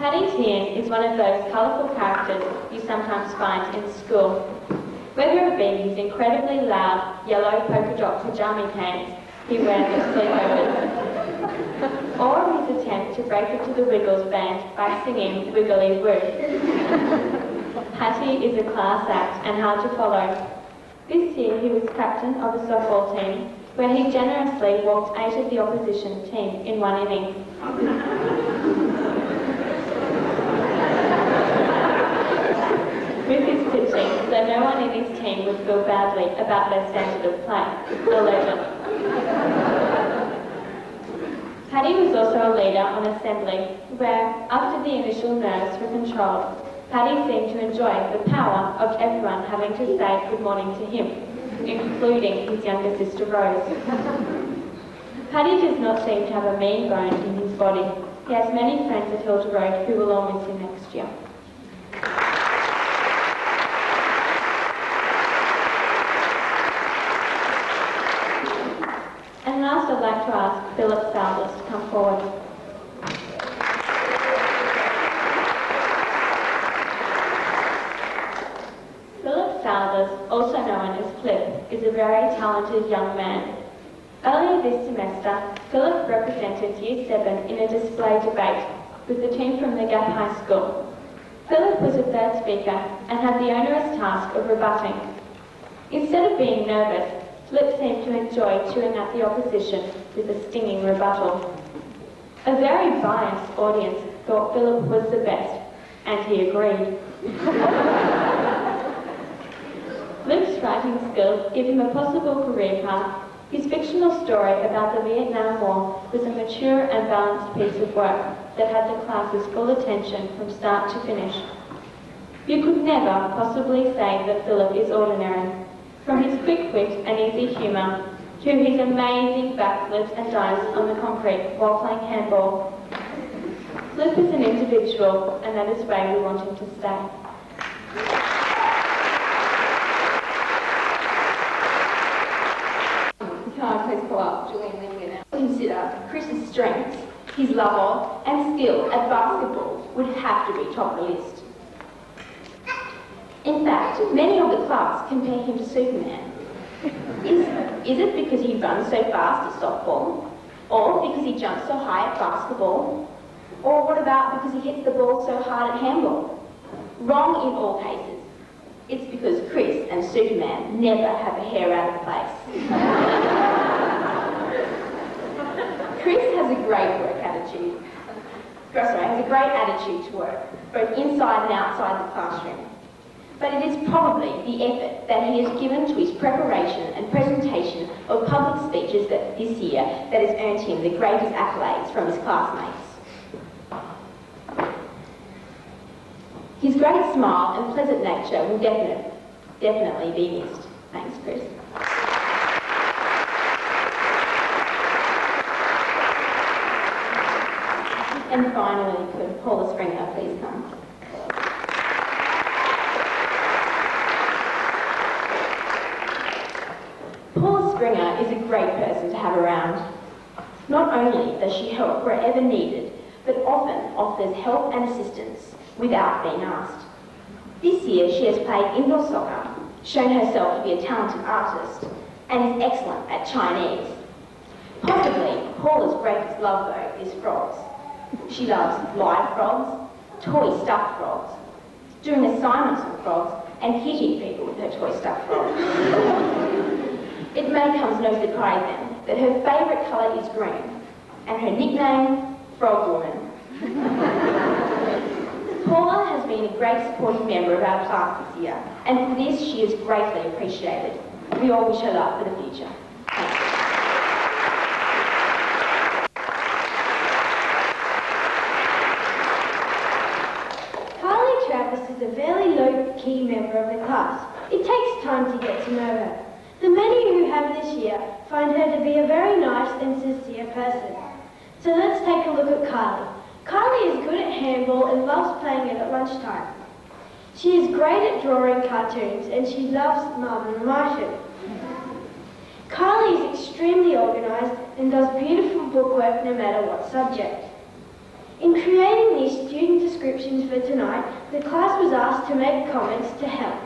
Paddy Tian is one of those colourful characters you sometimes find in school. Whether it be his incredibly loud yellow polka dot pajama pants he wears at sleepovers, or his attempt to break into the Wiggles band by singing Wiggly Woo. Paddy is a class act and hard to follow. This year he was captain of a softball team where he generously walked 8 of the opposition team in one inning. With his pitching, though no one in his team would feel badly about their standard of play, the legend. Paddy was also a leader on assembly, where, after the initial nerves were controlled, Paddy seemed to enjoy the power of everyone having to say good morning to him, including his younger sister Rose. Paddy does not seem to have a mean bone in his body. He has many friends at Hilda Road who will all miss him next year. And last, I'd like to ask Philip Saldes to come forward. Philip Saldes, also known as Cliff, is a very talented young man. Earlier this semester, Philip represented Year 7 in a display debate with the team from the Gap High School. Philip was a third speaker and had the onerous task of rebutting. Instead of being nervous, Philip seemed to enjoy chewing at the opposition with a stinging rebuttal. A very biased audience thought Philip was the best, and he agreed. Philip's writing skills give him a possible career path. His fictional story about the Vietnam War was a mature and balanced piece of work that had the class's full attention from start to finish. You could never possibly say that Philip is ordinary. From his quick wit and easy humour to his amazing backflips and dives on the concrete while playing handball. Flip is an individual, and that is where we want him to stay. Can I please call up Julian Lingan now? Consider Chris's strengths, his love of and skill at basketball would have to be top of the list. In fact, many of the class compare him to Superman. Is it because he runs so fast at softball? Or because he jumps so high at basketball? Or what about because he hits the ball so hard at handball? Wrong in all cases. It's because Chris and Superman never have a hair out of place. Chris has a great work attitude. Has a great attitude to work, both inside and outside the classroom. But it is probably the effort that he has given to his preparation and presentation of public speeches this year that has earned him the greatest accolades from his classmates. His great smile and pleasant nature will definitely be missed. Thanks, Chris. And finally, could Paula Springer please come? Paula Springer is a great person to have around. Not only does she help wherever needed, but often offers help and assistance without being asked. This year she has played indoor soccer, shown herself to be a talented artist, and is excellent at Chinese. Possibly, Paula's greatest love though is frogs. She loves live frogs, toy stuffed frogs, doing assignments with frogs, and hitting people with her toy stuffed frogs. It may come as no surprise then that her favourite colour is green, and her nickname, Frog Woman. Paula has been a great supporting member of our class this year, and for this she is greatly appreciated. We all wish her luck for the future. Thank you. Carly Travis is a very low-key member of the class. It takes time to get to know her. The many who have this year find her to be a very nice and sincere person. So let's take a look at Carly. Carly is good at handball and loves playing it at lunchtime. She is great at drawing cartoons and she loves Marvin and Martian. Carly is extremely organised and does beautiful bookwork no matter what subject. In creating these student descriptions for tonight, the class was asked to make comments to help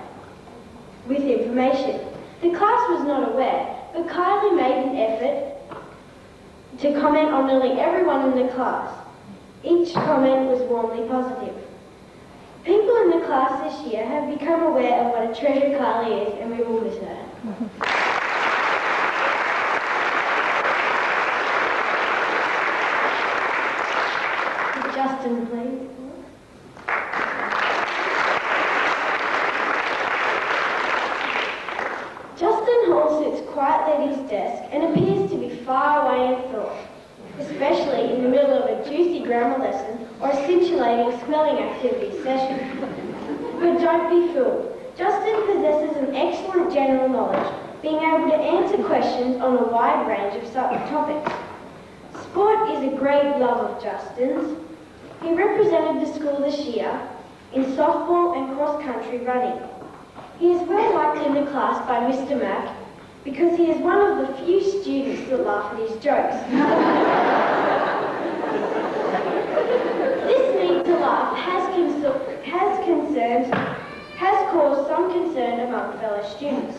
with information. The class was not aware, but Kylie made an effort to comment on nearly everyone in the class. Each comment was warmly positive. People in the class this year have become aware of what a treasure Kylie is, and we will miss her. Justin, please. Justin Hall sits quietly at his desk and appears to be far away in thought, especially in the middle of a juicy grammar lesson or a scintillating spelling activity session. But don't be fooled. Justin possesses an excellent general knowledge, being able to answer questions on a wide range of topics. Sport is a great love of Justin's. He represented the school this year in softball and cross-country running. He is well liked in the class by Mr. Mack because he is one of the few students that laugh at his jokes. This need to laugh has caused some concern among fellow students.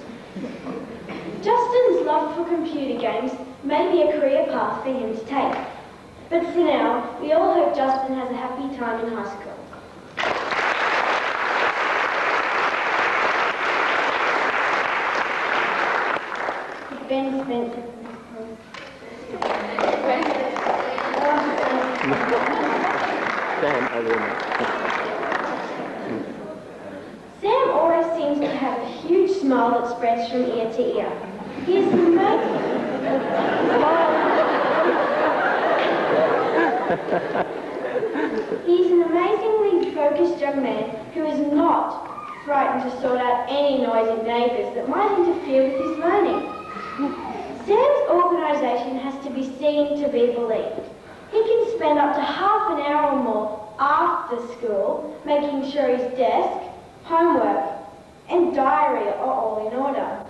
Justin's love for computer games may be a career path for him to take. But for now, we all hope Justin has a happy time in high school. Ben Spencer. Sam always seems to have a huge smile that spreads from ear to ear. He is He's an amazingly focused young man who is not frightened to sort out any noisy neighbours that might interfere with his learning. Sam's organisation has to be seen to be believed. He can spend up to half an hour or more after school making sure his desk, homework and diary are all in order.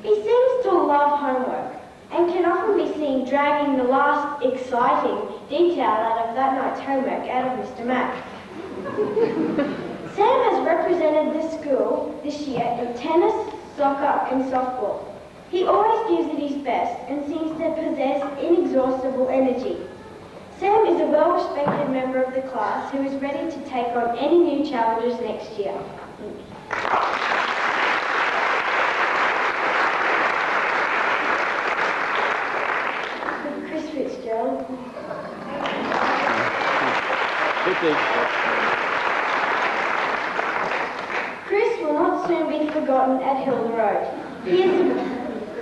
He seems to love homework and can often be seen dragging the last exciting detail out of that night's homework out of Mr. Mack. Sam has represented the school this year in tennis, soccer and softball. He always gives it his best and seems to possess inexhaustible energy. Sam is a well-respected member of the class who is ready to take on any new challenges next year. Chris Fitzgerald. Chris will not soon be forgotten at Hilda Road.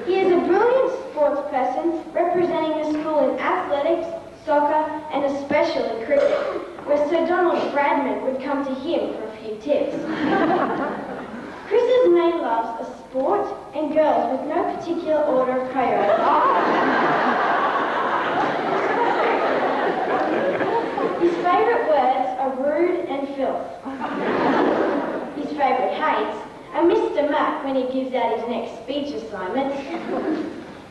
He is a brilliant sports person representing the school in athletics, soccer and especially cricket, where Sir Donald Bradman would come to him for a few tips. Chris's main loves are sport and girls with no particular order of priority. His favourite words are rude and filth. His favourite hates are Mr. Mack when he gives out his next speech assignment.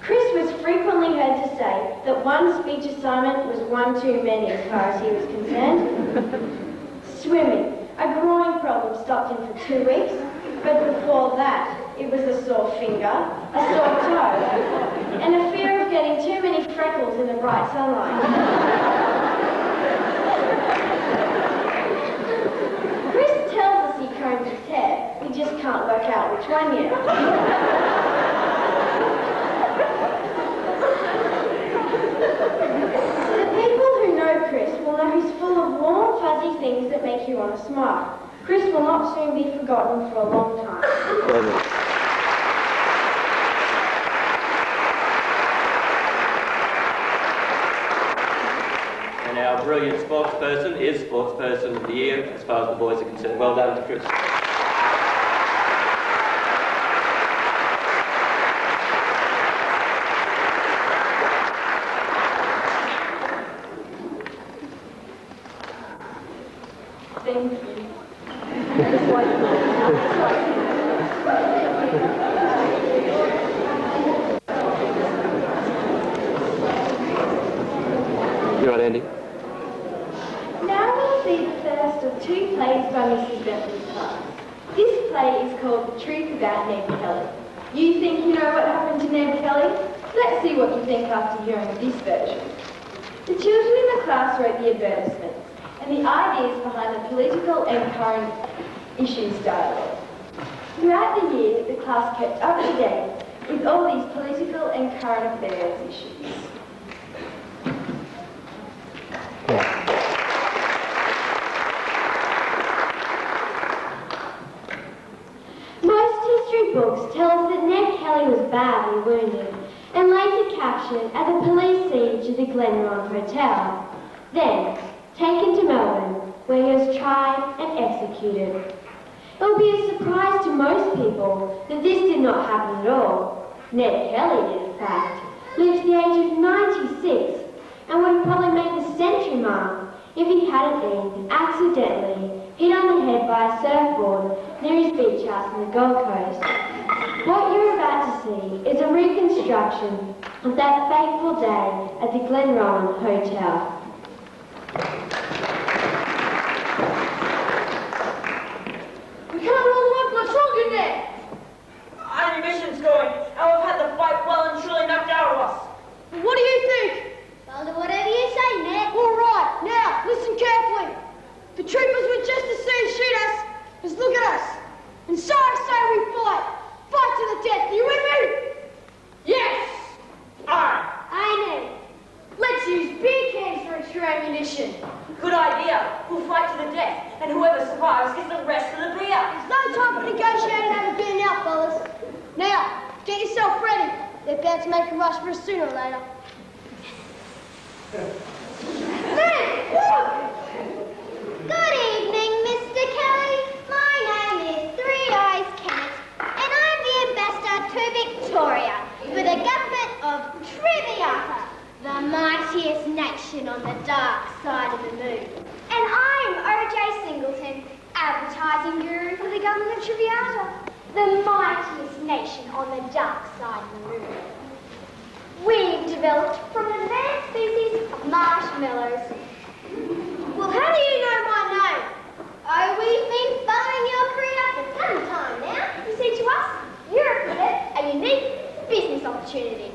Chris was frequently heard to say that one speech assignment was one too many as far as he was concerned. Swimming. A groin problem stopped him for 2 weeks, but before that, it was a sore finger, a sore toe, and a fear of getting too many freckles in the bright sunlight. Chris tells us he combs his hair, we just can't work out which one yet. The people who know Chris will know he's full of warm, fuzzy things that make you want to smile. Chris will not soon be forgotten for a long time. And our brilliant sportsperson is Sportsperson of the Year as far as the boys are concerned. Well done to Chris. Thank you. You right, Andy? Now we will see the first of two plays by Mrs. Bentley's class. This play is called The Truth About Ned Kelly. You think you know what happened to Ned Kelly? Let's see what you think after hearing this version. The children in the class wrote the advertisements and the ideas behind the political and current issues dialogue. Throughout the year, the class kept up to date with all these political and current affairs issues. Most history books tell us that Ned Kelly was badly wounded and later captured at the police siege of the Glenron Hotel, then taken to Melbourne, where he was tried and executed. It will be a surprise to most people that this did not happen at all. Ned Kelly did, in fact, live to the age of 96 and would have probably made the century mark if he hadn't been accidentally hit on the head by a surfboard near his beach house in the Gold Coast. What you're about to see is a reconstruction of that fateful day at the Glenron Hotel. We can't all work much longer there. Our ammunition's going, and we've had the fight well and truly knocked out of us. What do you think? I'll do whatever you say, Ned. All right, now listen carefully. The troopers were just as soon shoot us as look at us. And so I say we fight. Fight to the death. You with me? Yes! Aye. I know. Let's use beer cans for extra ammunition. Good idea. We'll fight to the death, and whoever survives gets the rest of the beer. There's no time for negotiating over beer now, fellas. Now, get yourself ready. They're bound to make a rush for us sooner or later. Ned, look! Good evening, Mr. Kelly. My name is Three Eyes Kennett, and I'm the ambassador to Victoria for the government of Triviata, the mightiest nation on the dark side of the moon. And I'm O.J. Singleton, advertising guru for the government of Triviata, the mightiest nation on the dark side of the moon. We've developed from an advanced species of marshmallows. Well, how do you know my name? Oh, we've been following your career for some time now. You see, to us, you're a unique business opportunity.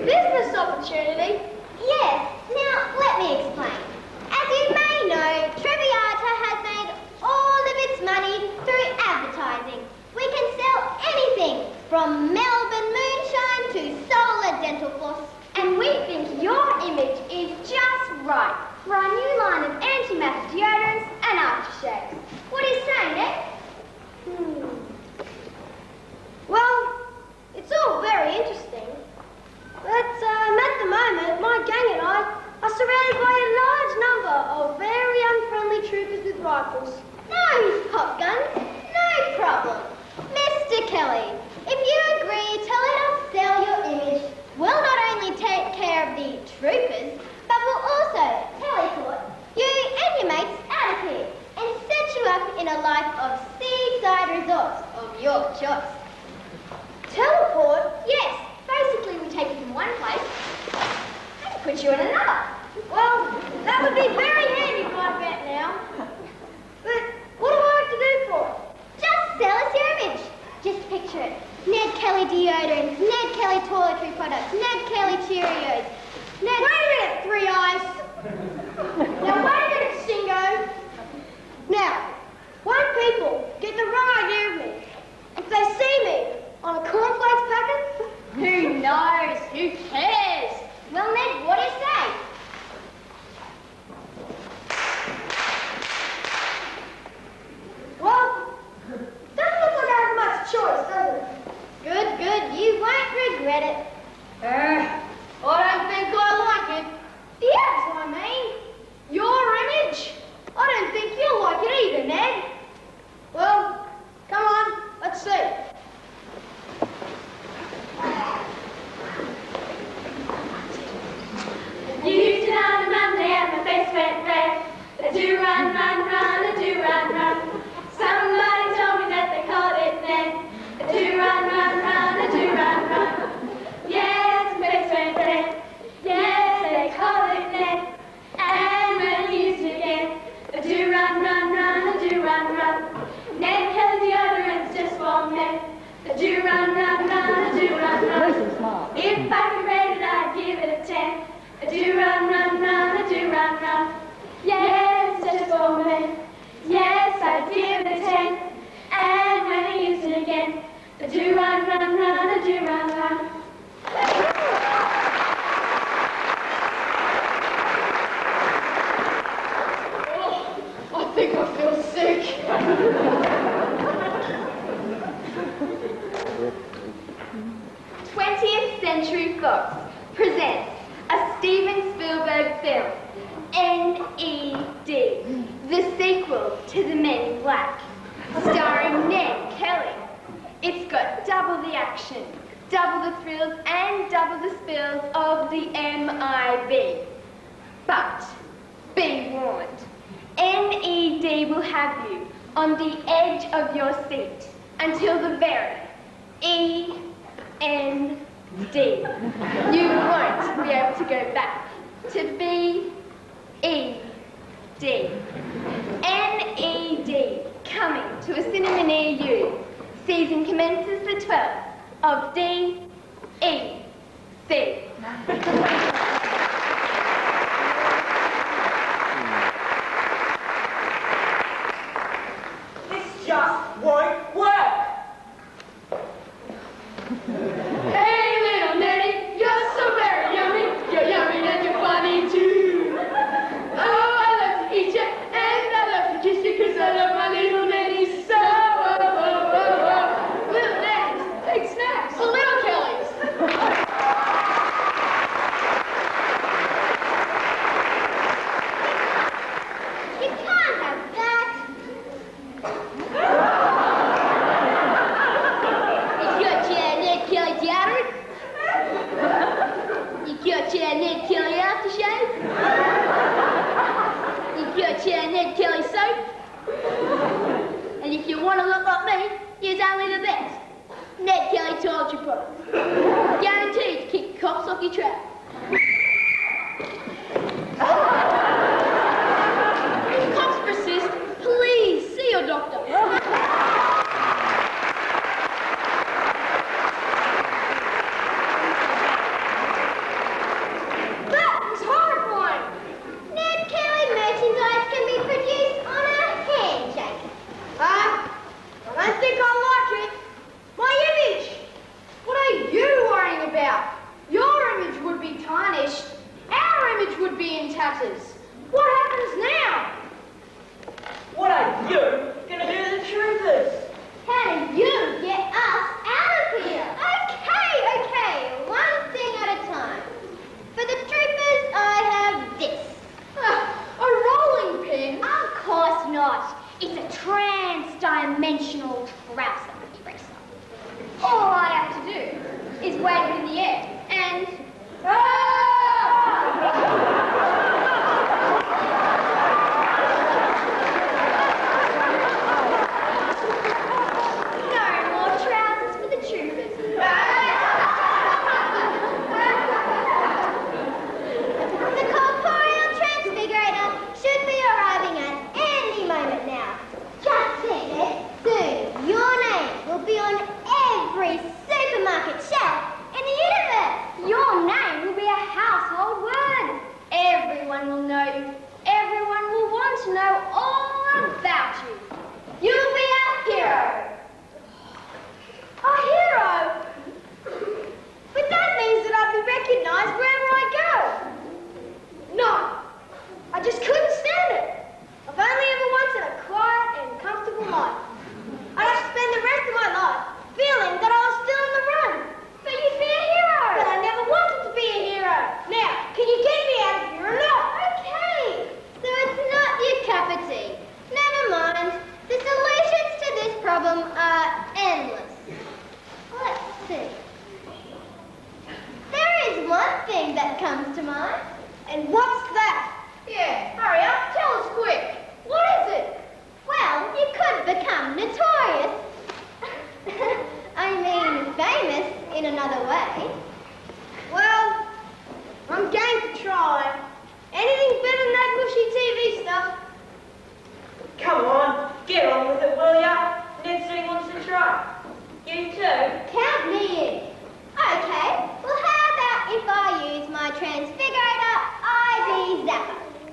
Business opportunity? Yes. Now, let me explain. As you may know, Triviata has made all of its money through advertising. We can sell anything from Melbourne moonshine to solar dental floss. And we think your image is just right for our new line of antimatter deodorants and aftershaves. What do you say, Nick? Well, it's all very interesting. But at the moment, my gang and I are surrounded by a large number of very unfriendly troopers with rifles. No pop guns, no problem. Mr. Kelly, if you agree to let us sell your image, we'll not only take care of the troopers, but we'll also teleport you and your mates out of here and set you up in a life of seaside resorts of your choice. Teleport? Yes, basically we take you from one place and put you in another. Well, that would be very handy right about now. But what do I have to do for it? Just sell us your image. Just picture it. Ned Kelly deodorants, Ned Kelly toiletry products, Ned Kelly Cheerios. Wait a minute, Three Eyes. Now wait a minute, Shingo. Now, won't people get the wrong idea of me if they see me on a cornflakes packet? Who knows? Who cares? Well, Ned, what do you say? Yes, just for me. Yes, I did attend. And when I used it again, the do run, run, run, the do run, run. I think I feel sick. 20th Century Fox presents a Steven Spielberg film, N.E.D., the sequel to The Men in Black, starring Ned Kelly. It's got double the action, double the thrills, and double the spills of the MIB. But be warned, N.E.D. will have you on the edge of your seat until the very E-N-D. You won't be able to go back to B-E-D. N-E-D, coming to a cinema near you. Season commences the 12th of D-E-C. This just won't work. Hey, little Nettie, you're so very yummy. You're yummy and you're funny too. Oh, I love to eat you and I love to kiss you because I love my little Nettie so. Little Netties, big snacks. Oh, little Kellys. You can't have that. You got your Ned Kelly deodorant? You got your Ned Kelly aftershave? You got your Ned Kelly soap? And if you want to look like me, here's only the best. Ned Kelly toiletry products. Guaranteed to kick cops off your track. If cops persist, please see your doctor. That was horrifying. Ned Kelly merchandise can be produced on a handshake. I don't think I like it. My image. What are you worrying about? Your image would be tarnished. Our image would be in tatters. What happens now? What are you gonna do to the troopers? How do you get us out of here? Okay, one thing at a time. For the troopers, I have this. A rolling pin? Of course not. It's a trans-dimensional trouser eraser. All I have to do is wave it in the air and... No more trousers for the troopers. The corporeal transfigurator should be arriving at any moment now. Just then, soon your name will be on every supermarket shelf in the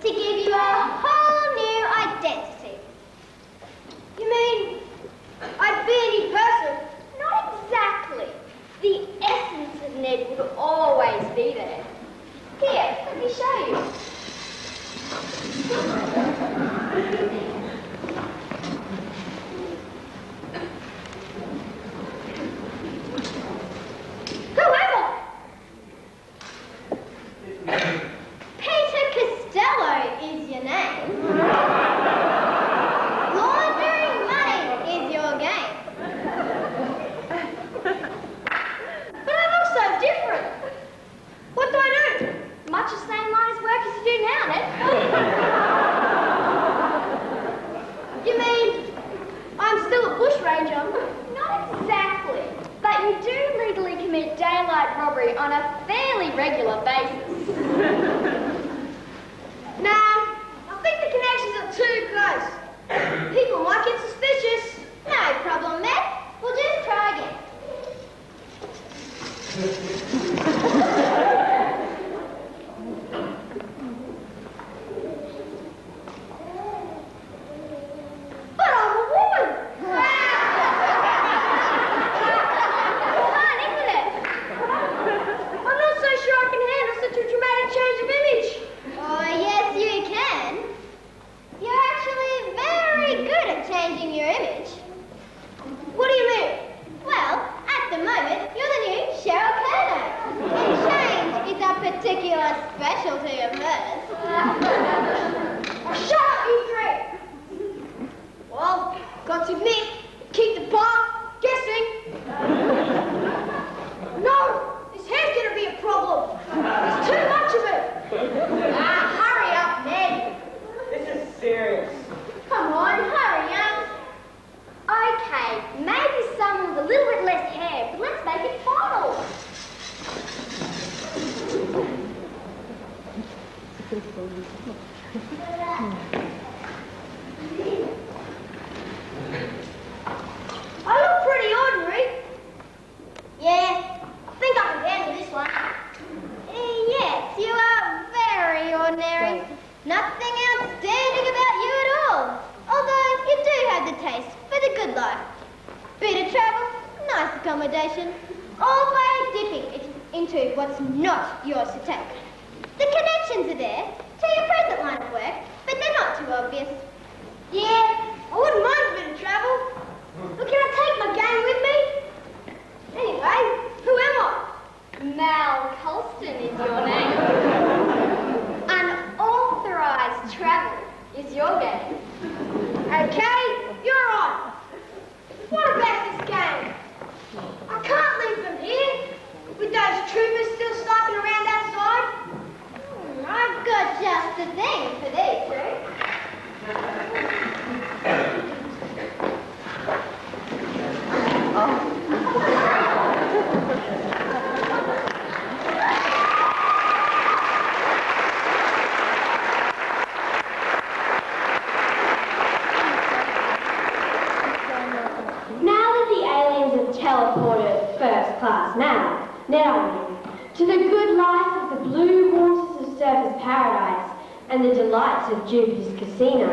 to give you a whole new identity. You mean I'd be a new person? Not exactly. The essence of Ned would always be there. Here, let me show you. Whoever! Peter Costello is your name. Laundering money is your game. But I look so different. What do I do? Much the same line of work as you do now, Ned. You mean I'm still a bushranger? Not exactly, but you do legally commit daylight robbery on a fairly regular basis. Nah, I think the connections are too close. People might get suspicious. No problem, Ned. We'll just try again. But I'm a woman. Fun, isn't it? I'm not so sure I can handle such a dramatic change of image. Oh, yes, you can. You're actually very good at changing your image. What do you mean? Well, at the moment, you're the new Cheryl Kerner. And change is a particular specialty of hers. Shut up, you three. Well, got to admit, keep the bar guessing. No, this hair's gonna be a problem. There's too much of it. Hurry up, Ned. This is serious. Come on, hurry up. Okay, maybe someone with a little bit less hair, but let's make it final. I look pretty ordinary. Yeah, I think I can handle this one. Yes, you are very ordinary. Nothing outstanding about you at all. Although you do have the taste for the good life. Bit of travel, nice accommodation, all by dipping it into what's not yours to take. The connections are there to your present line of work, but they're not too obvious. Yeah, I wouldn't mind a bit of travel. But can I take my gang with me? Anyway, who am I? Mal Colston is your name. Unauthorized travel is your game. Okay, you're on. What about this gang? I can't leave them here with those troopers still stalking around outside. I've got just the thing for these two. Now that the aliens have teleported first class now, to the good life of the blue waters of Surface Paradise and the delights of Jupiter's Casino,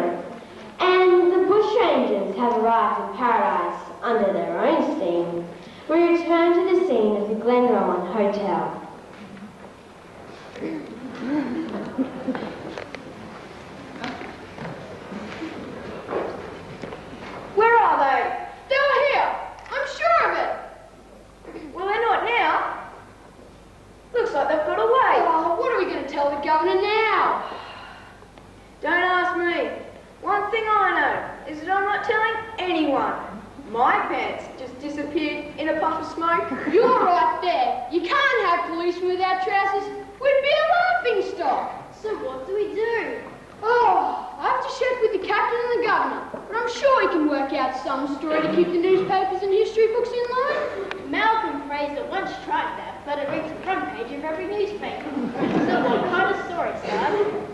and the bushrangers have arrived at Paradise under their own steam, we return to the scene of the Glenrowan Hotel. Where are they? They were here. I'm sure of it. Well, they're not now. Looks like they've got away. Oh, what are we going to tell the governor now? Don't ask me. One thing I know is that I'm not telling anyone. My pants just disappeared in a puff of smoke. You're right there. You can't have policemen without trousers. We'd be a laughing stock. So what do we do? Oh, I have to check with the captain and the governor, but I'm sure he can work out some story to keep the newspapers and history books in line. Malcolm Fraser once tried that, but it reached the front page of every newspaper. So what kind of story, son?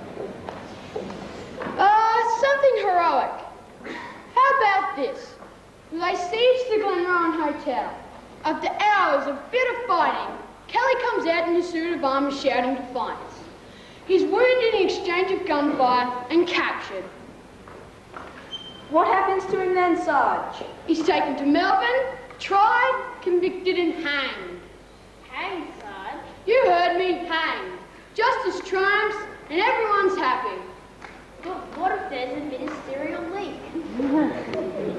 Something heroic. How about this? They siege the Glenrowan Hotel. After hours of bitter fighting, Kelly comes out in his suit of armour shouting defiance. He's wounded in exchange of gunfire and captured. What happens to him then, Sarge? He's taken to Melbourne, tried, convicted and hanged. Hang, Sarge. You heard me, hanged. Justice triumphs and everyone's happy. But what if there's a ministerial leak?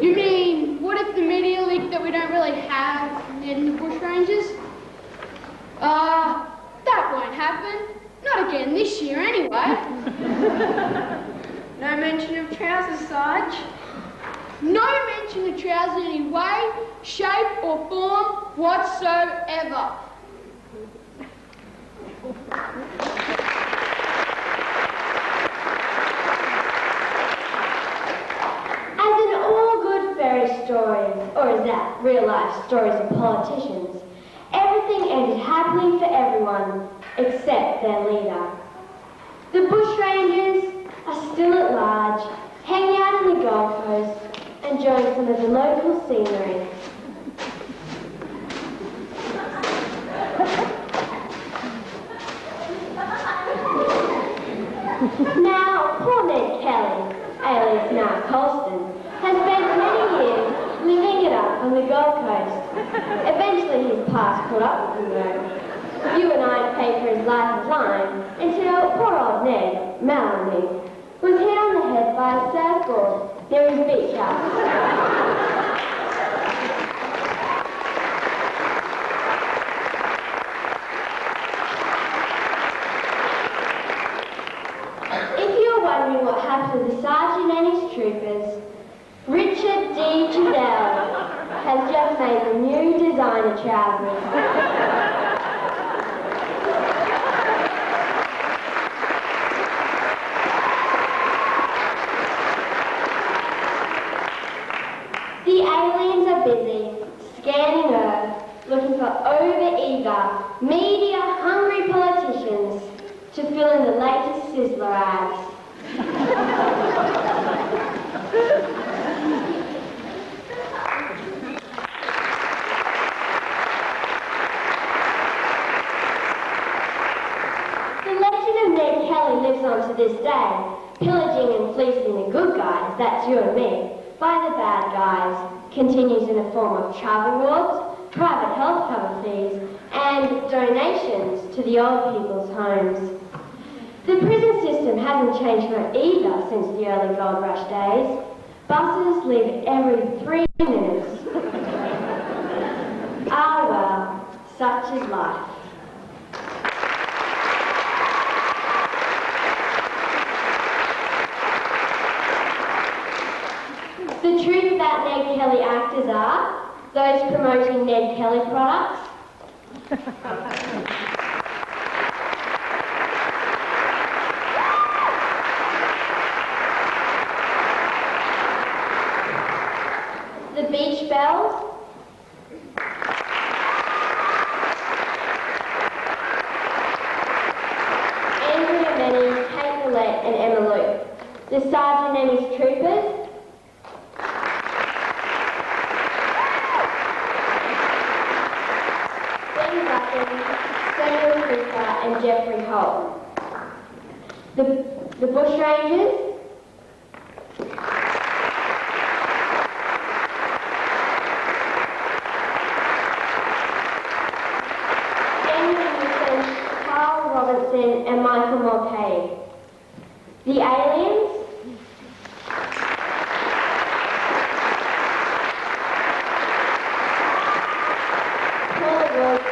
You mean, what if the media leak that we don't really have Ned and the Bushrangers? That won't happen. Not again this year, anyway. No mention of trousers, Sarge. No mention of trousers in any way, shape or form whatsoever. As in all good fairy stories, or as that real-life stories of politicians, everything ended happily for everyone except their leader. The bushrangers are still at large, hanging out on the Gold Coast, enjoying some of the local scenery. Now, poor Ned Kelly, alias Mark Colston, has spent many years living it up on the Gold Coast. Eventually his past caught up with him though. You and I paid for his life of line until poor old Ned, Maloney, was hit on the head by a surfboard near his beach house. If you're wondering what happened to the sergeant and his troopers, Richard D. Giselle has just made the new designer trousers. The aliens are busy scanning Earth, looking for over-eager, media-hungry politicians to fill in the latest Sizzler ads. The legend of Ned Kelly lives on to this day, pillaging and fleecing the good guys, that's you and me, by the bad guys, continues in the form of travel rewards, private health cover fees, and donations to the old people's homes. The prison system hasn't changed much either since the early gold rush days. Buses leave every 3 minutes. Ah well, such is life. The truth about Ned Kelly actors are those promoting Ned Kelly products. The Beach Bells. Andrea Menny, Kate Millett and Emma Luke. The sergeant and his troopers. Samuel Cooper and Jeffrey Holt. The Bushrangers. Andrew Newton, Carl Robinson and Michael Mulcahy. The Aliens.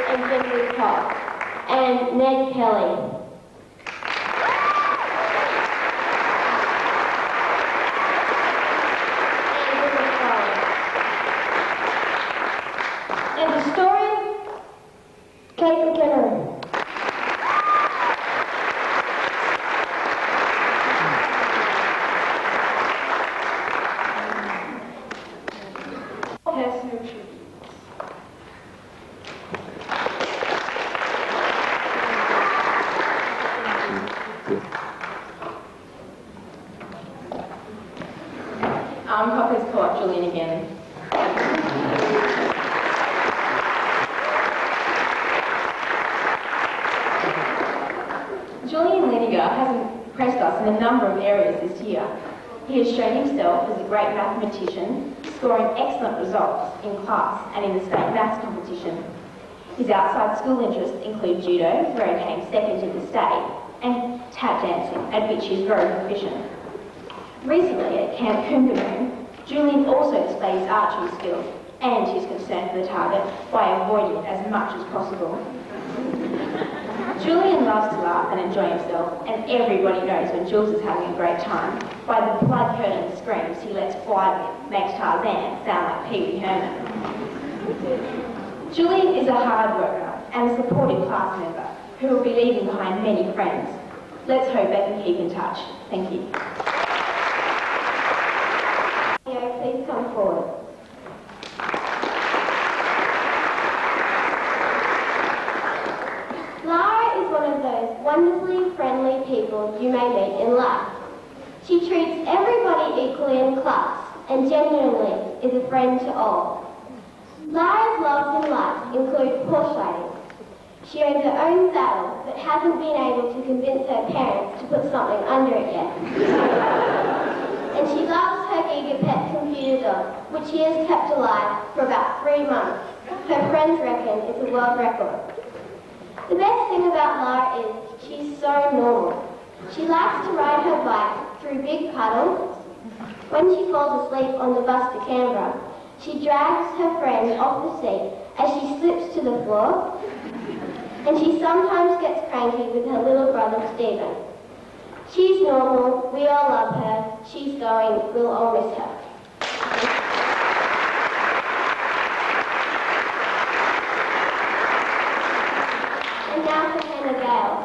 And Jeffrey Cox, and Ned Kelly. And the story, Kate McKinnon. Personal tributes. Coppers Co-op, Julian again. Julian Liniger in a number of areas this year. He has shown himself as a great mathematician, scoring excellent results in class and in the state maths competition. His outside school interests include judo, where he came second in the state, and tap dancing, at which he is very proficient. Recently at Camp Coomberoon, Julian also displays his archery skills and his concern for the target by avoiding it as much as possible. Julian loves to laugh and enjoy himself, and everybody knows when Jules is having a great time by the blood-curdling screams he lets fly with, makes Tarzan sound like Pee Wee Herman. Julian is a hard worker and a supportive class member who will be leaving behind many friends. Let's hope they can keep in touch. Thank you. Please come forward. Lara is one of those wonderfully friendly people you may meet in life. She treats everybody equally in class and genuinely is a friend to all. Lara's loves in life include horse riding. She owns her own saddle but hasn't been able to convince her parents to put something under it yet. And she loves her Gigapet computer dog, which she has kept alive for about 3 months. Her friends reckon it's a world record. The best thing about Lara is she's so normal. She likes to ride her bike through big puddles. When she falls asleep on the bus to Canberra, she drags her friend off the seat as she slips to the floor. And she sometimes gets cranky with her little brother Stephen. She's normal, we all love her, she's going, we'll all miss her. And now for Hannah Gale.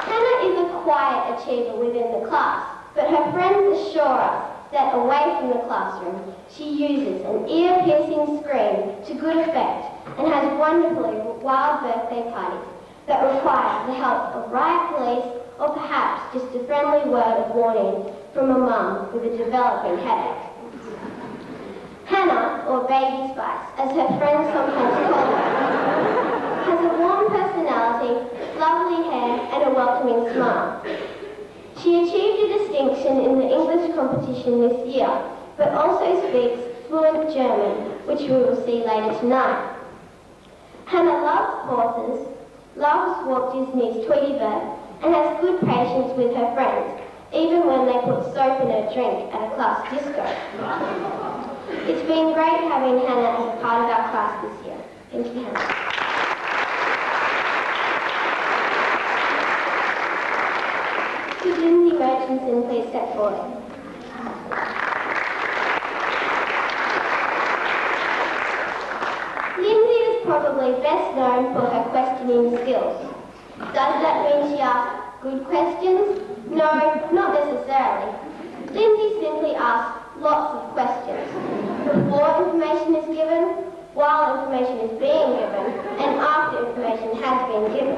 Hannah is a quiet achiever within the class, but her friends assure us that away from the classroom, she uses an ear-piercing scream to good effect and has wonderfully wild birthday parties that require the help of riot police or perhaps just a friendly word of warning from a mum with a developing headache. Hannah, or Baby Spice, as her friends sometimes call her, has a warm personality, lovely hair and a welcoming smile. She achieved a distinction in the English competition this year, but also speaks fluent German, which we will see later tonight. Hannah loves horses, loves Walt Disney's Tweety Bird, and has good patience with her friends, even when they put soap in her drink at a class disco. It's been great having Hannah as a part of our class this year. Thank you, Hannah. Could Lindsay Murchison please step forward? Lindsay is probably best known for her questioning skills. Does that mean she asks good questions? No, not necessarily. Lindsay simply asks lots of questions. Before information is given, while information is being given, and after information has been given.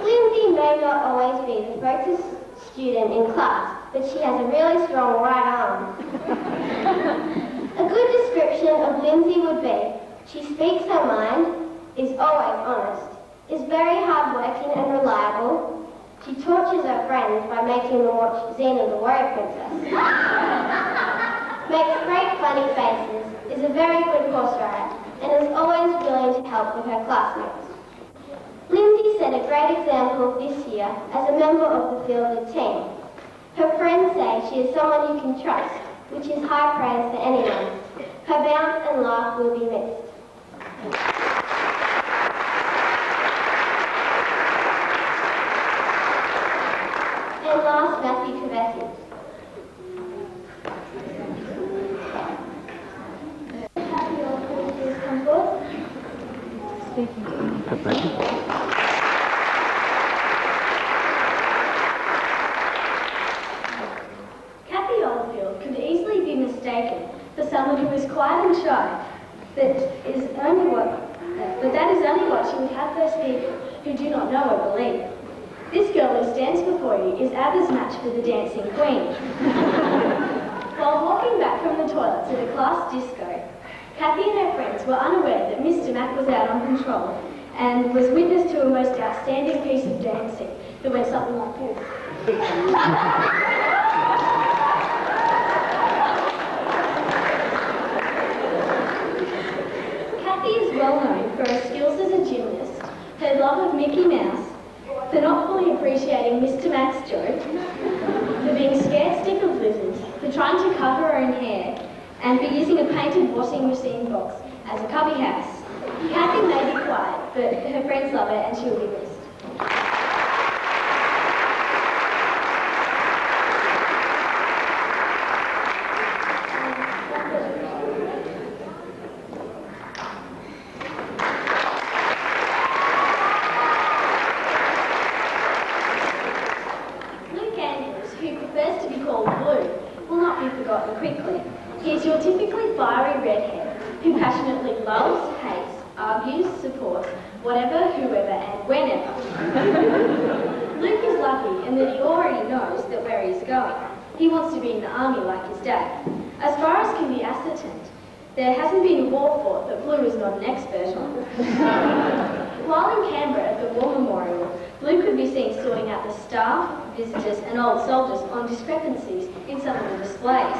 Lindsay may not always be the focused student in class, but she has a really strong right arm. A good description of Lindsay would be, she speaks her mind, is always honest, is very hardworking and reliable. She tortures her friends by making them watch Xena the Warrior Princess. Makes great funny faces, is a very good horse rider, and is always willing to help with her classmates. Lindsay set a great example this year as a member of the fielded team. Her friends say she is someone you can trust, which is high praise for anyone. Her bounce and laugh will be missed. And last, Matthew Kavesi. Kathy Oldfield could easily be mistaken for someone who is quiet and shy, but that is only what she would have first people who do not know or believe. This girl who stands before you is Abba's match for the dancing queen. While walking back from the toilet to the class disco, Kathy and her friends were unaware that Mr. Mac was out on control and was witness to a most outstanding piece of dancing that went something like this. Kathy is well known for her skills as a gymnast, her love of Mickey Mouse, for not fully appreciating Mr. Mac's joke, for being scared stick of lizards, for trying to cut her own hair, and for using a painted washing machine box as a cubby house. Kathy may be quiet, but her friends love her and she'll be missed. Luke Andrews, who prefers to be called Blue, will not be forgotten quickly. He is your typically fiery redhead who passionately loves, hates, argues, supports, whatever, whoever, and whenever. Luke is lucky in that he already knows that where he's going. He wants to be in the army like his dad. As far as can be ascertained, there hasn't been a war fought that Blue is not an expert on. While in Canberra at the War Memorial, Luke could be seen sorting out the staff, visitors, and old soldiers on discrepancies in some of the displays.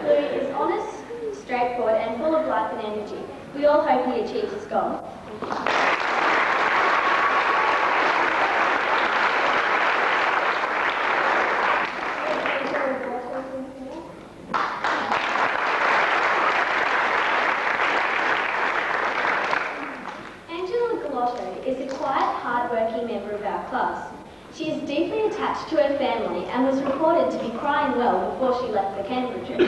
Blue is honest, straightforward, and full of life and energy. We all hope he achieves his goal. Angela Galotto is a quiet, hard-working member of our class. She is deeply attached to her family and was reported to be crying well before she left for Canberra trip.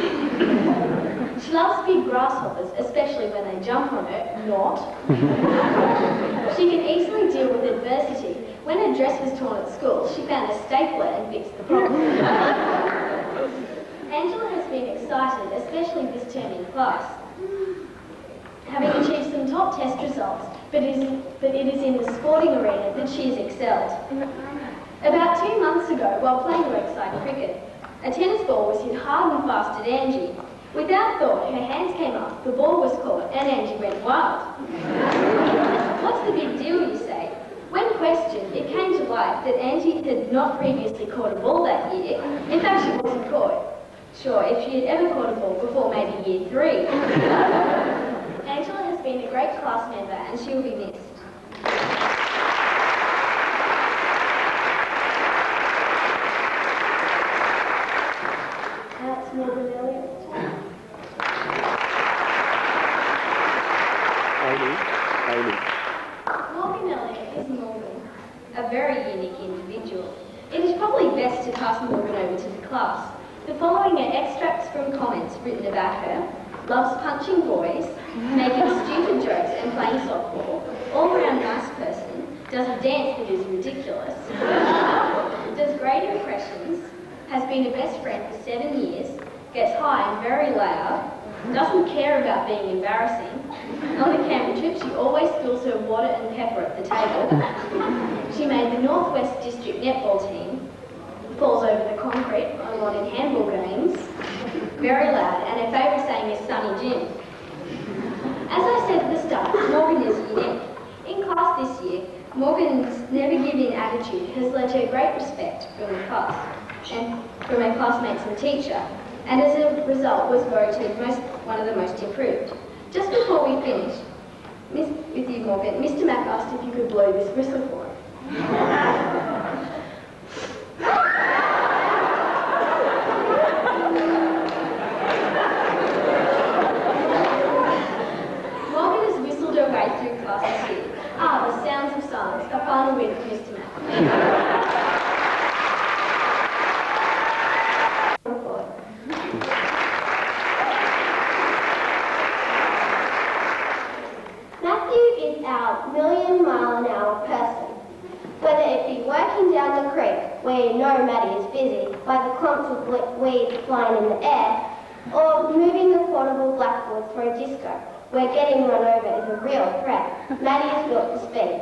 She loves big grasshoppers, especially when they jump on her. Not. She can easily deal with adversity. When her dress was torn at school, she found a stapler and fixed the problem. Angela has been excited, especially this term in class, having achieved some top test results, but it is in the sporting arena that she has excelled. About 2 months ago, while playing Lakeside cricket, a tennis ball was hit hard and fast at Angie. Without thought, her hands came up, the ball was caught, and Angie went wild. What's the big deal, you say? When questioned, it came to light that Angie had not previously caught a ball that year. In fact, she wasn't sure if she had ever caught a ball before maybe year 3. Angela has been a great class member and she will be missed. That's Morgan Elliott. Morgan Elliott is Morgan, a very unique individual. It is probably best to pass Morgan over to the class. The following are extracts from comments written about her. Loves punching boys, making stupid jokes and playing softball, all-round nice person, does a dance that is ridiculous, does great impressions, has been a best friend for 7 years, gets high and very loud, doesn't care about being embarrassing. On the Canberra trip, she always spills her water and pepper at the table. She made the Northwest District netball team, falls over the concrete a lot in handball games, very loud, and her favourite saying is Sunny Jim. As I said at the start, Morgan is unique. In class this year, Morgan's never-give-in attitude has led to great respect from the class and from her classmates and teacher, and as a result was voted one of the most improved. Just before we finish with you, Morgan, Mr. Mac asked if you could blow this whistle for him. Through classes here. The sounds of silence. A final win for Mr. Mac. Matthew is our million-mile-an-hour person. Whether it be working down the creek, where you know Maddie is busy, by the clumps of weeds flying in the air, or moving the portable blackboards for a disco, where getting run over is a real threat, Maddie is built for speed.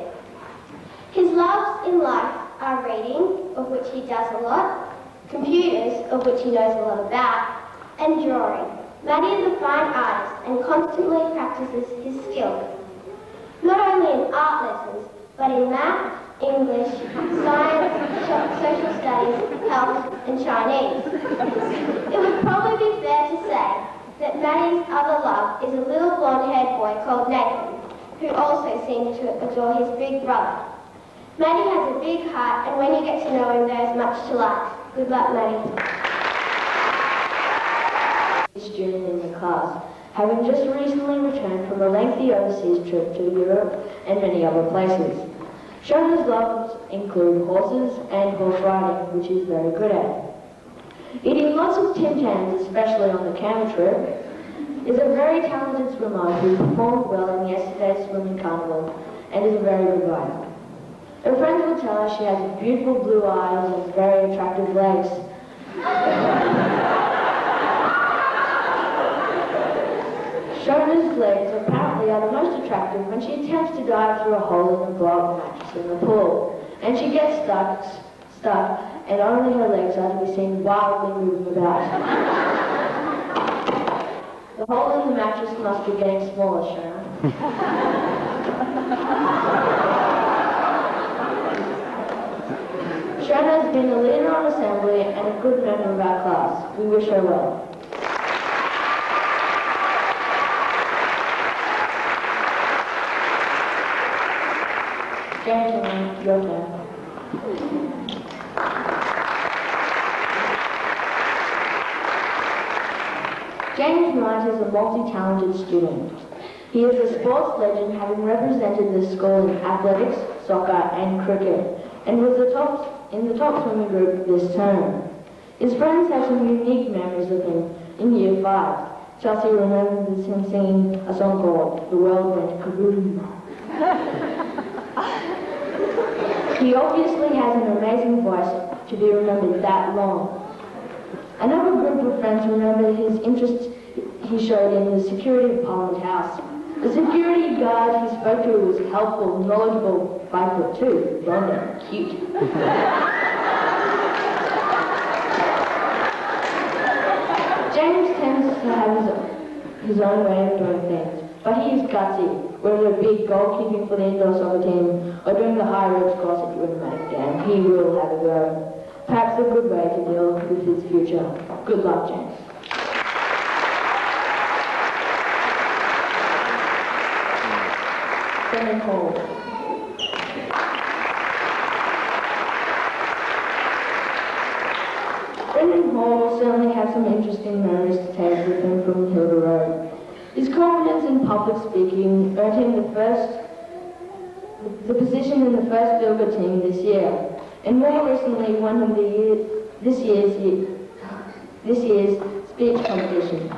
His loves in life are reading, of which he does a lot, computers, of which he knows a lot about, and drawing. Maddie is a fine artist and constantly practices his skills. not only in art lessons, but in math, English, science, social studies, health, and Chinese. It would probably be fair to say that Maddie's other love is a little blonde-haired boy called Nathan, who also seems to adore his big brother. Maddie has a big heart, and when you get to know him, there's much to like. Good luck, Maddie. Student in the class, having just recently returned from a lengthy overseas trip to Europe and many other places. Shona's loves include horses and horse riding, which he's very good at. Eating lots of Tim Tams, especially on the camel trip, is a very talented swimmer who performed well in yesterday's swimming carnival and is a very good rider. Her friends will tell her she has beautiful blue eyes and very attractive legs. Shona's legs apparently are the most attractive when she attempts to dive through a hole in the block mattress in the pool, and she gets stuck, and only her legs are to be seen wildly moving about. The hole in the mattress must be getting smaller, Shona. Shona has been a leader on assembly and a good member of our class. We wish her well. Gentlemen, your turn. James Knight is a multi-talented student. He is a sports legend, having represented the school in athletics, soccer and cricket, and was in the top swimming group this term. His friends have some unique memories of him in Year 5. Chelsea remembers him singing a song called The World Went Kaboom. He obviously has an amazing voice to be remembered that long. Another group of friends remember his interest he showed in the security of Parliament House. The security guard he spoke to was helpful, knowledgeable, 5'2", blonde and cute. James tends to have his own way of doing things, but he is gutsy, whether it be goalkeeping for the indoor soccer team or doing the high ropes course at Winmatic Dam, he will have a go. Perhaps a good way to deal with his future. Good luck, James. Brendan Hall. Brendan Hall will certainly have some interesting memories to take with him from Hilda Road. His confidence in public speaking earned him the position in the first Bilga team this year, and more recently won him this year's speech competition.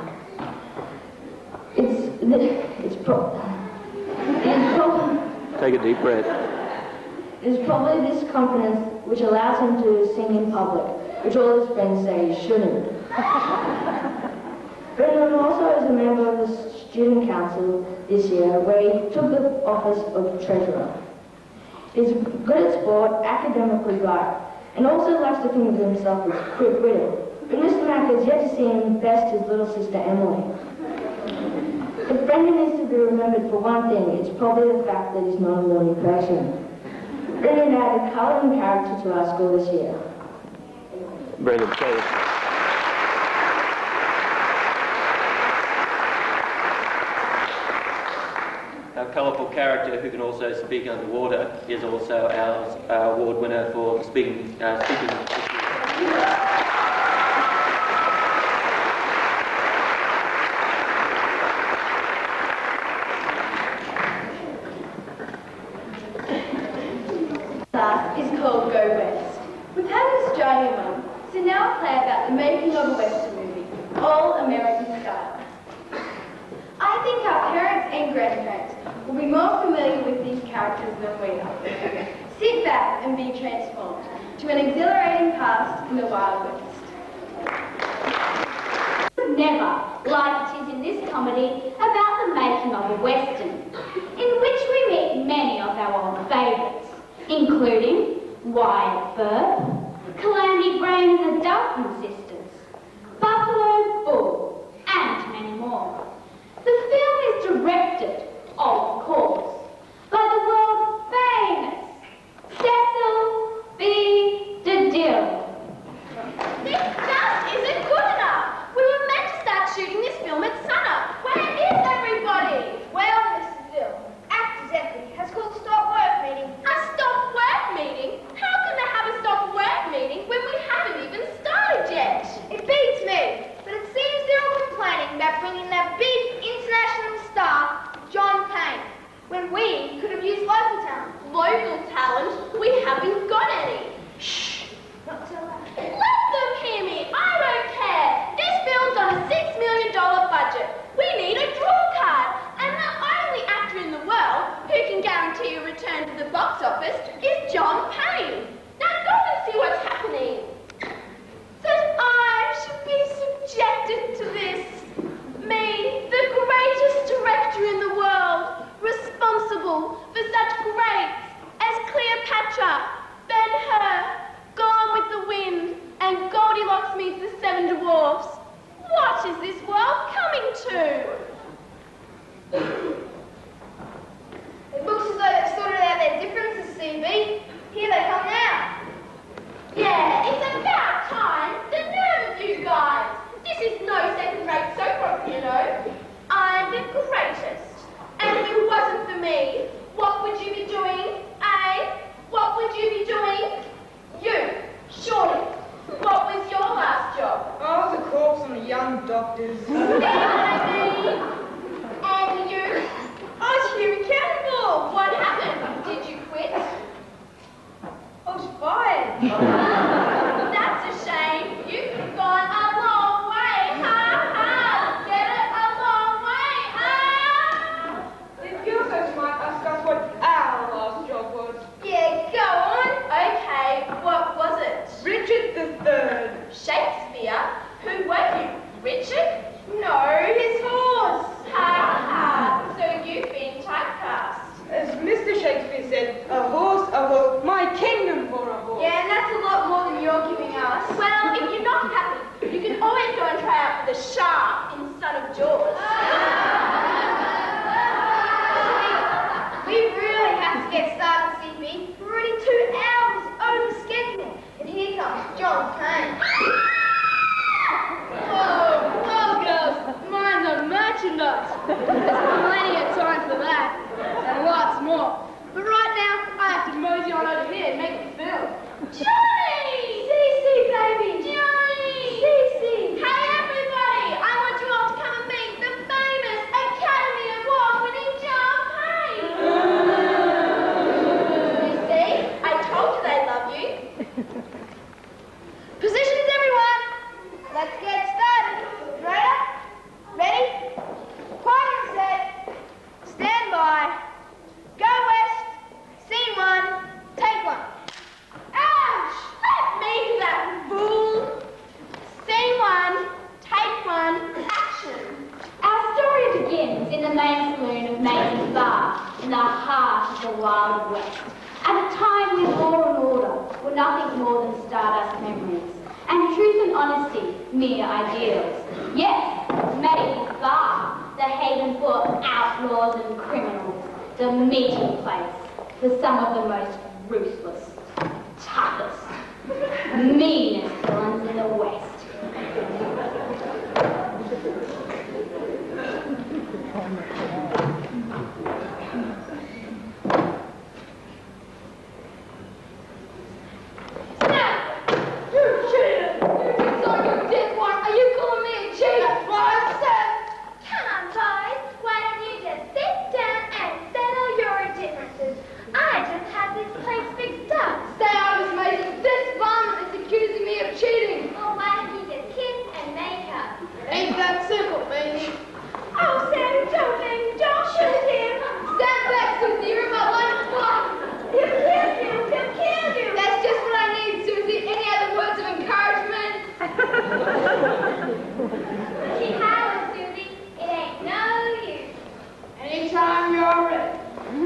Take a deep breath. It is probably this confidence which allows him to sing in public, which all his friends say he shouldn't. Brendan also is a member of the Student Council this year, where he took the office of Treasurer. He's good at sport, academically bright, and also likes to think of himself as quick-witted. But Mr. Mack has yet to see him best his little sister Emily. If Brendan is to be remembered for one thing, it's probably the fact that he's not a morning person. Brendan added colour and character to our school this year. Brendan, please. Our colourful character, who can also speak underwater, is also our award winner for speaking. Is called Go West. We've had an Australian one, so now I'll play about the making of a Western movie, all American style. I think our parents and grandparents will be more familiar with these characters than we are. Sit back and be transformed to an exhilarating past in the Wild West. Never, like it is in this comedy, about the making of a Western, in which we meet many of our old favourites, including Wyatt Earp, Calamity Brain and the Dalton Sisters, Buffalo Bull, and many more. The film is directed, of course, vocal talent, we haven't got any. Shh! Not so loud. Let them hear me. I don't care. This film's on a $6 million budget. We need a draw card. And the only actor in the world who can guarantee a return to the box office is John Payne. Now go and see what's happening. That I should be subjected to this. Me, the greatest director in the world, responsible for such greats as Cleopatra, Ben-Hur, Gone with the Wind, and Goldilocks meets the Seven Dwarfs. What is this world coming to? It looks as though they've sorted out their differences, CB. Here they come now. Yeah, it's about time. The nerve of you guys. This is no second-rate soap opera, you know. I'm the greatest. And if it wasn't for me, what would you be doing, eh? What would you be doing? You, surely. What was your last job? I was a corpse on the young doctors. And you? I was human cannibal. What happened? Did you quit? I was fired. That's a shame. You could have gone a long way, ha? Get it? A long way, ha? If you're so smart, ask us what our last job was. Yeah, go on. Okay, what was it? Richard III. Shakespeare? Who were you? Richard? No, his horse. Ha. So you've been typecast. As Mr. Shakespeare said, a horse, my kingdom for a horse. Yeah, and that's a lot more than you're giving us. Well, if you're not happy, you can always go and try out for the shark in Son of Jaws. We really have to get started, CB. We're already 2 hours over schedule. And here comes John Payne. Oh, girls, mine's on merchandise. There's plenty of time for that, and lots more. But right now, I have to mosey on over here and make the film. Johnny! Cece, baby. Johnny! Cece. Hey, everybody! I want you all to come and meet the famous Academy Award-winning John Payne. You see, I told you they love you. Positions, everyone. Let's get started. Right up. Ready? Quiet and set. Stand by. Go west. Scene 1. Take 1. Ouch! Let me do that, fool! Scene 1, take 1, action. Our story begins in the main saloon of Mason's Bar, in the heart of the Wild West, at a time when law and order were nothing more than stardust memories, and truth and honesty mere ideals. Yes, Mason's Bar, the haven for outlaws and criminals, the meeting place for some of the most ruthless, toughest, meanest villains in the West.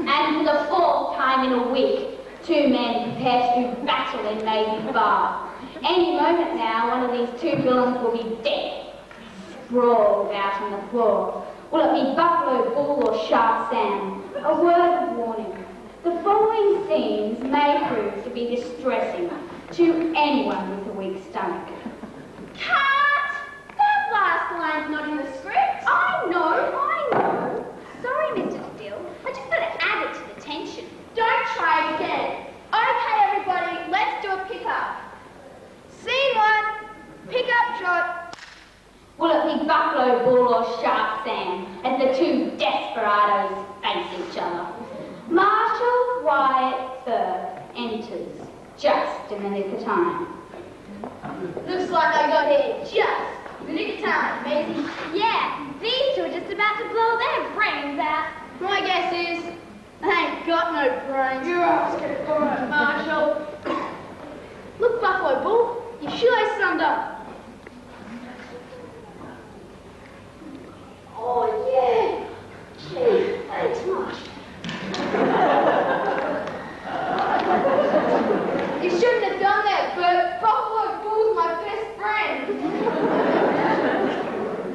And for the 4th time in a week, 2 men prepare to do battle in Mason's Bar. Any moment now, one of these 2 villains will be dead, sprawled out on the floor. Will it be Buffalo Bull or Shark Sam? A word of warning. The following scenes may prove to be distressing to anyone with a weak stomach. Cut! That last line's not in the script. I know. Sorry, Mr. Dill. I just got to add it to the tension. Don't try it again. Okay, everybody, let's do a pickup. Scene 1. Pickup shot. Will it be Buffalo Bull or Shark Sam as the 2 desperados face each other? Marshall, Wyatt, visitors, just in the nick of time. Looks like I got here just in the nick of time, Maisie. Yeah, these two are just about to blow their brains out. My guess is I ain't got no brains. You're asking for it, Marshall. Look, Buffalo Bull, your shoelace is undone. Oh, yeah. Gee, thanks, Marsh. You shouldn't have done that, but Buffalo Bull's my best friend.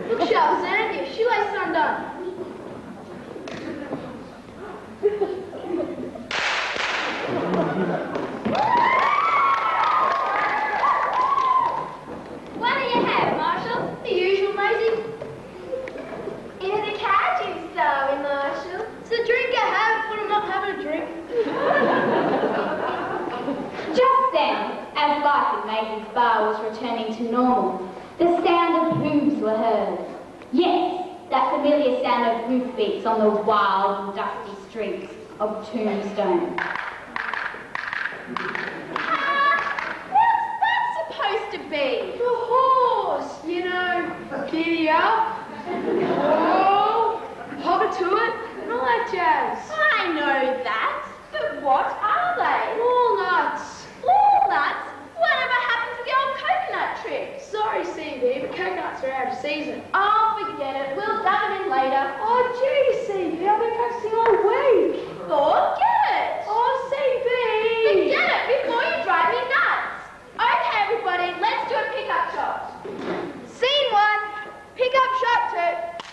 Look sharp, Santa, your shoelace is undone. What do you have, Marshall? The usual, Maisie. Into the carriage, sorry, Marshall. It's the drink I have when I'm not having a drink. Just then, as life in Maisie's bar was returning to normal, the sound of hooves were heard. Yes, that familiar sound of hoof beats on the wild and dusty streets of Tombstone. What's that supposed to be? The horse, you know. Giddy up. Oh, hover to it, and all that jazz. I know that, but what are they? Walnuts. Walnuts? Whatever happened to the old coconut trick? Sorry, CB, but coconuts are out of season. Oh, forget it. We'll dab them in later. Oh, gee, CB, I've been practicing all week. Forget it. Oh, CB. Forget it before you drive me nuts. Okay, everybody, let's do a pickup shot. Scene 1, pickup shot 2.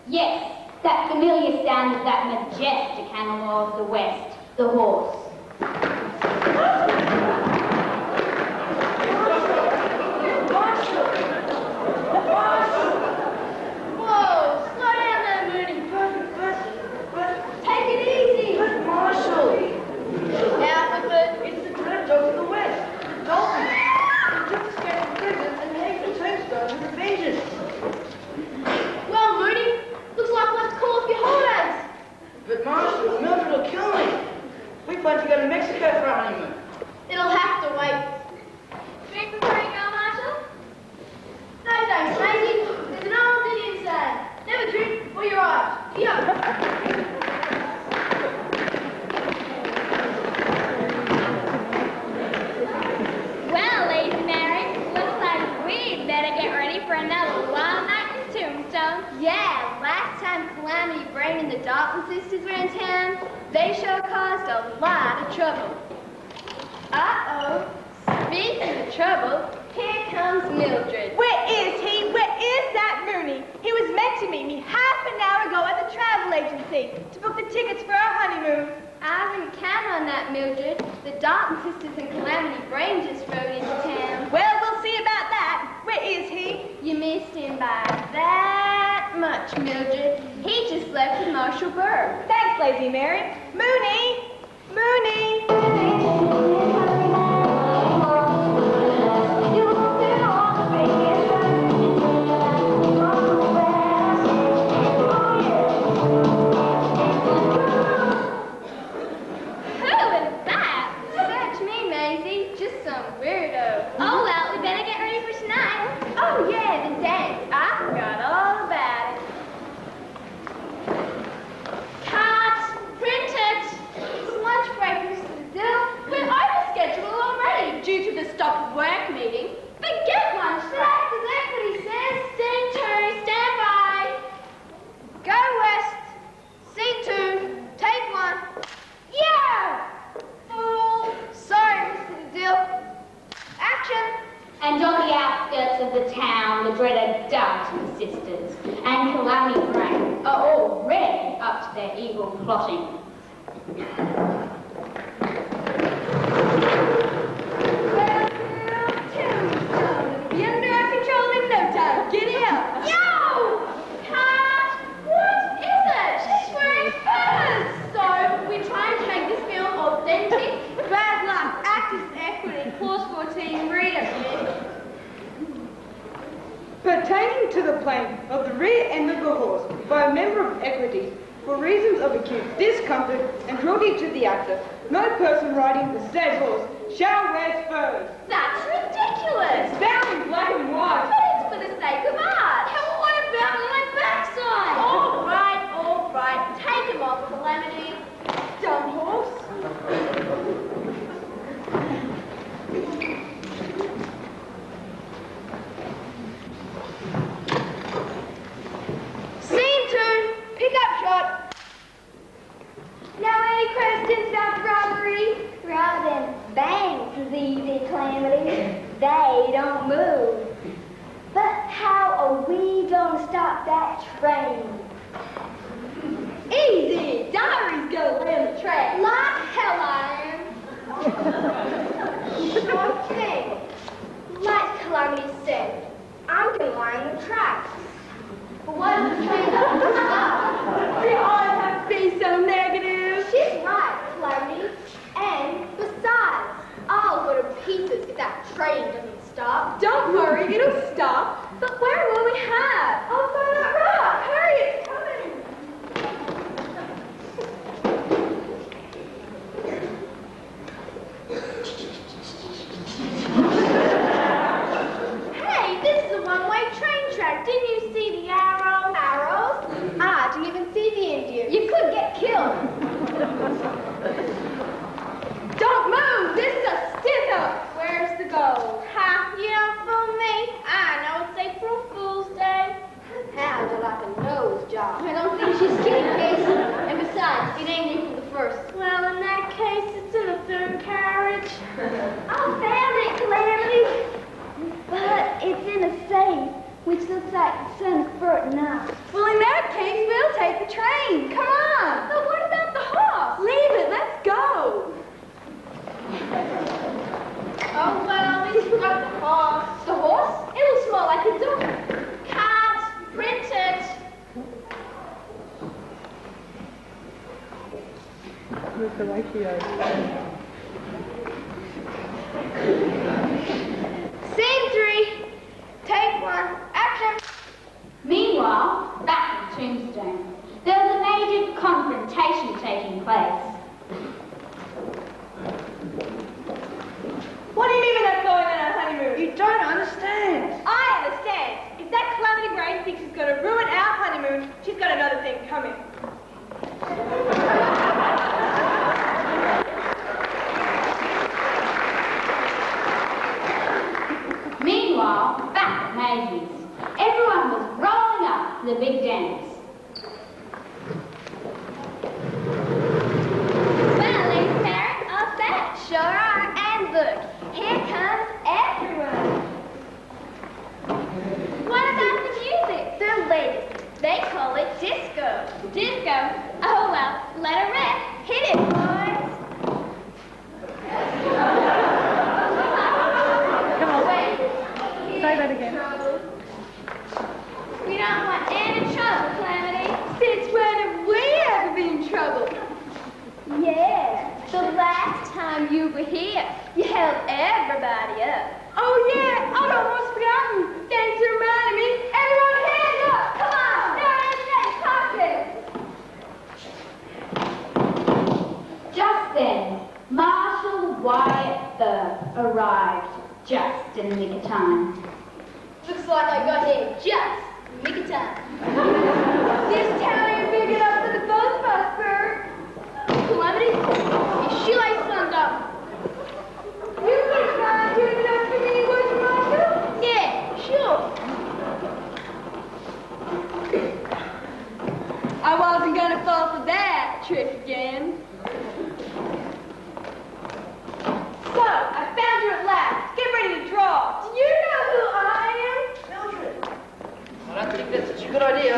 Yes, that familiar sound of that majestic animal of the West, the horse. Whoa, slow down there, Mooney. Take it easy. But Marshall, Out with it. it's the dread dog of the West. Dalton. He took us back to prison and made the Tombstone with a vengeance. Well, Mooney, looks like we'll have to call off your holidays. But Marshall, Mildred will kill me. We plan to go to Mexico for our honeymoon. It'll have to wait. Drink before you go, Marshall? No thanks, Maisie. There's an old Indian saying, never drink before you're right. Here. Well, Lady Mary, looks like we'd better get ready for another wild night in Tombstone. Yeah, last time Calamity Brain and the Dalton sisters were in town, they sure caused a lot of trouble. Uh-oh. Speaking of trouble, here comes Mildred. Where is he? Where is that Mooney? He was meant to meet me half an hour ago at the travel agency to book the tickets for our honeymoon. I wouldn't count on that, Mildred. The Dalton sisters and Calamity Brain just rode into town. Well, we'll see about that. Where is he? You missed him by that much, Mildred. He just left with Marshall Burr. Thanks, Lazy Mary. Mooney! Mooney! Who is that? Search me, Maisie. Just some weirdo. Oh, well, we better get ready for tonight. Oh, yeah, the dance. I forgot all about it. Cut! Print it! It's lunch break, Mr. Dill. We're overscheduled already due to the stop work meeting. Forget lunch. That's exactly what he says. Scene 2, stand by. Go west. Scene 2, take 1. Yeah! Fool. Sorry, Mr. Dill. Action. And on the outskirts of the town, the dreaded Dalton sisters and Calamity Brain are already up to their evil plotting. Be under our control in no time. Get out. Yo! Cut! What is it? She's wearing furs! So, we're trying to make this film authentic. Bad luck. Actors equity. Clause 14. Read it. Pertaining to the plank of the rear end of the horse by a member of equity for reasons of acute discomfort and cruelty to the actor, No person riding the said horse shall wear spurs. That's ridiculous. It's bound in black and white. But it's for the sake of art. And what about my backside? All right. Take him off, Calamity. Dumb horse. Scene 2. Pick up shot. Now any questions about robbery? Rather than bangs, easy Calamity. They don't move. But how are we gonna stop that train? Easy. Diary's gonna lay on the track. Like hell I am. Okay. Like Calamity said, I'm gonna line the tracks. But what if the train doesn't stop? We all have to be so negative. She's right, Calamity. And besides, I'll go to pieces if that train doesn't stop. Don't worry, it'll stop. But where will we have? I'll find that rock. Hurry, it's coming. Hey, this is a one-way train track. Didn't you see the arrows? Arrows? I didn't even see the Indian. You could get killed. Don't move. This is a stick-up. Where's the gold? Ha, you don't fool me. I know it's April Fool's Day. How'd you like a nose job? I don't think she's kidding, Casey. And besides, it ain't April the 1st. Well, in that case, it's in a third carriage. I found it, Calamity. But it's in a safe, which looks like the sun's burning up. Well, in that case, we'll take the train. Come on. But what about the horse? Leave it. Let's go. Oh, well, we forgot the horse. The horse? It'll smell like a duck. Can't print it. Scene 3. Take 1. Action. Meanwhile, back in Tombstone, there was a major confrontation taking place. What do you mean we're not going on our honeymoon? You don't understand. I understand. If that Calamity Brain thinks it's going to ruin our honeymoon, she's got another thing coming. Meanwhile, back at Maisie's, everyone was rolling up for the big dance. Well, Lady Parrot, all set. Sure are. And look, here comes everyone. What about the music? The latest. They call it disco. Disco? Oh, well, let her rip. Hit it, boys. Come on. Wait. Say that again. We don't want any trouble, Calamity. Since when have we ever been in trouble? Yeah, the last time you were here, you held everybody up. Oh, yeah. I'd almost forgotten. Thanks for reminding me. Everyone hands up. Come on. Just then, Marshal Wyatt Burr arrived just in the nick of time. Looks like I got here just nick of time. This town ain't big enough for the both of us, Bert. Calamity, is she like sunned up? You wouldn't mind doing that for me, would you, Marshal? Yeah, sure. I wasn't gonna fall for that trick again. So, I found you at last. Get ready to draw. Do you know who I am? Mildred. I don't think that's such a good idea.